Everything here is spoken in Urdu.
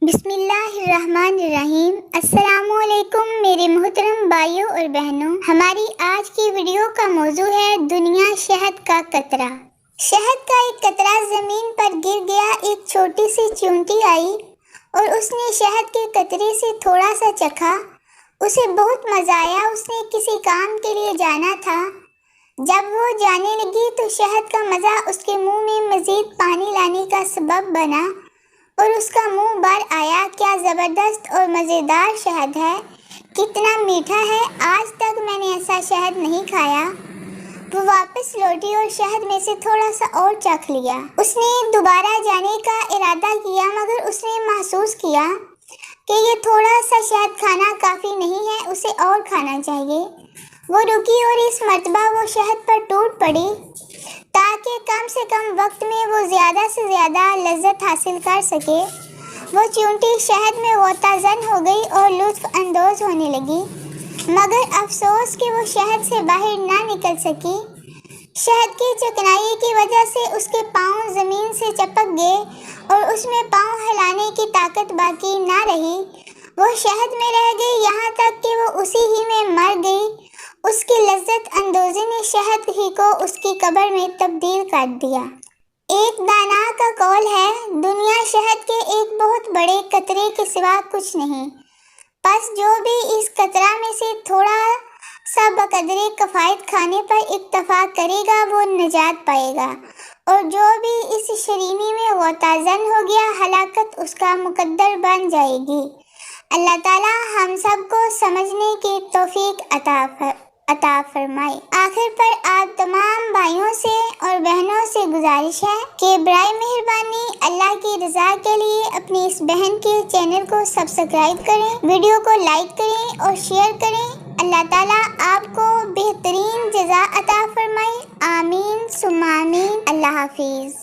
بسم اللہ الرحمن الرحیم۔ السلام علیکم میرے محترم بھائیوں اور بہنوں، ہماری آج کی ویڈیو کا موضوع ہے دنیا شہد کا قطرہ۔ شہد کا ایک قطرہ زمین پر گر گیا۔ ایک چھوٹی سی چیونٹی آئی اور اس نے شہد کے قطرے سے تھوڑا سا چکھا۔ اسے بہت مزہ آیا۔ اس نے کسی کام کے لیے جانا تھا۔ جب وہ جانے لگی تو شہد کا مزہ اس کے منہ میں مزید پانی لانے کا سبب بنا اور اس کا منہ بھر آیا۔ کیا زبردست اور مزیدار شہد ہے، کتنا میٹھا ہے، آج تک میں نے ایسا شہد نہیں کھایا۔ وہ واپس لوٹی اور شہد میں سے تھوڑا سا اور چکھ لیا۔ اس نے دوبارہ جانے کا ارادہ کیا مگر اس نے محسوس کیا کہ یہ تھوڑا سا شہد کھانا کافی نہیں ہے، اسے اور کھانا چاہیے۔ وہ رکی اور اس مرتبہ وہ شہد پر ٹوٹ پڑی تاکہ کم سے کم وقت میں وہ زیادہ سے زیادہ لذت حاصل کر سکے۔ وہ چیونٹی شہد میں غوطہ زن ہو گئی اور لطف اندوز ہونے لگی، مگر افسوس کہ وہ شہد سے باہر نہ نکل سکی۔ شہد کی چکنائی کی وجہ سے اس کے پاؤں زمین سے چپک گئے اور اس میں پاؤں ہلانے کی طاقت باقی نہ رہی۔ وہ شہد میں رہ گئی یہاں تک کہ وہ اسی ہی میں مر گئی۔ اس کی لذت اندوزی نے شہد ہی کو اس کی قبر میں تبدیل کر دیا۔ ایک دانا کا قول ہے، دنیا شہد کے ایک بہت بڑے قطرے کے سوا کچھ نہیں، پس جو بھی اس قطرہ میں سے تھوڑا سا بقدرے کفایت کھانے پر اکتفا کرے گا وہ نجات پائے گا، اور جو بھی اس شیرینی میں غوطہ زن ہو گیا ہلاکت اس کا مقدر بن جائے گی۔ اللہ تعالی ہم سب کو سمجھنے کی توفیق عطا فرمائے۔ آخر پر آپ تمام بھائیوں سے اور بہنوں سے گزارش ہے کہ برائے مہربانی اللہ کی رضا کے لیے اپنی اس بہن کے چینل کو سبسکرائب کریں، ویڈیو کو لائک کریں اور شیئر کریں۔ اللہ تعالیٰ آپ کو بہترین جزا عطا فرمائے۔ آمین ثم آمین۔ اللہ حافظ۔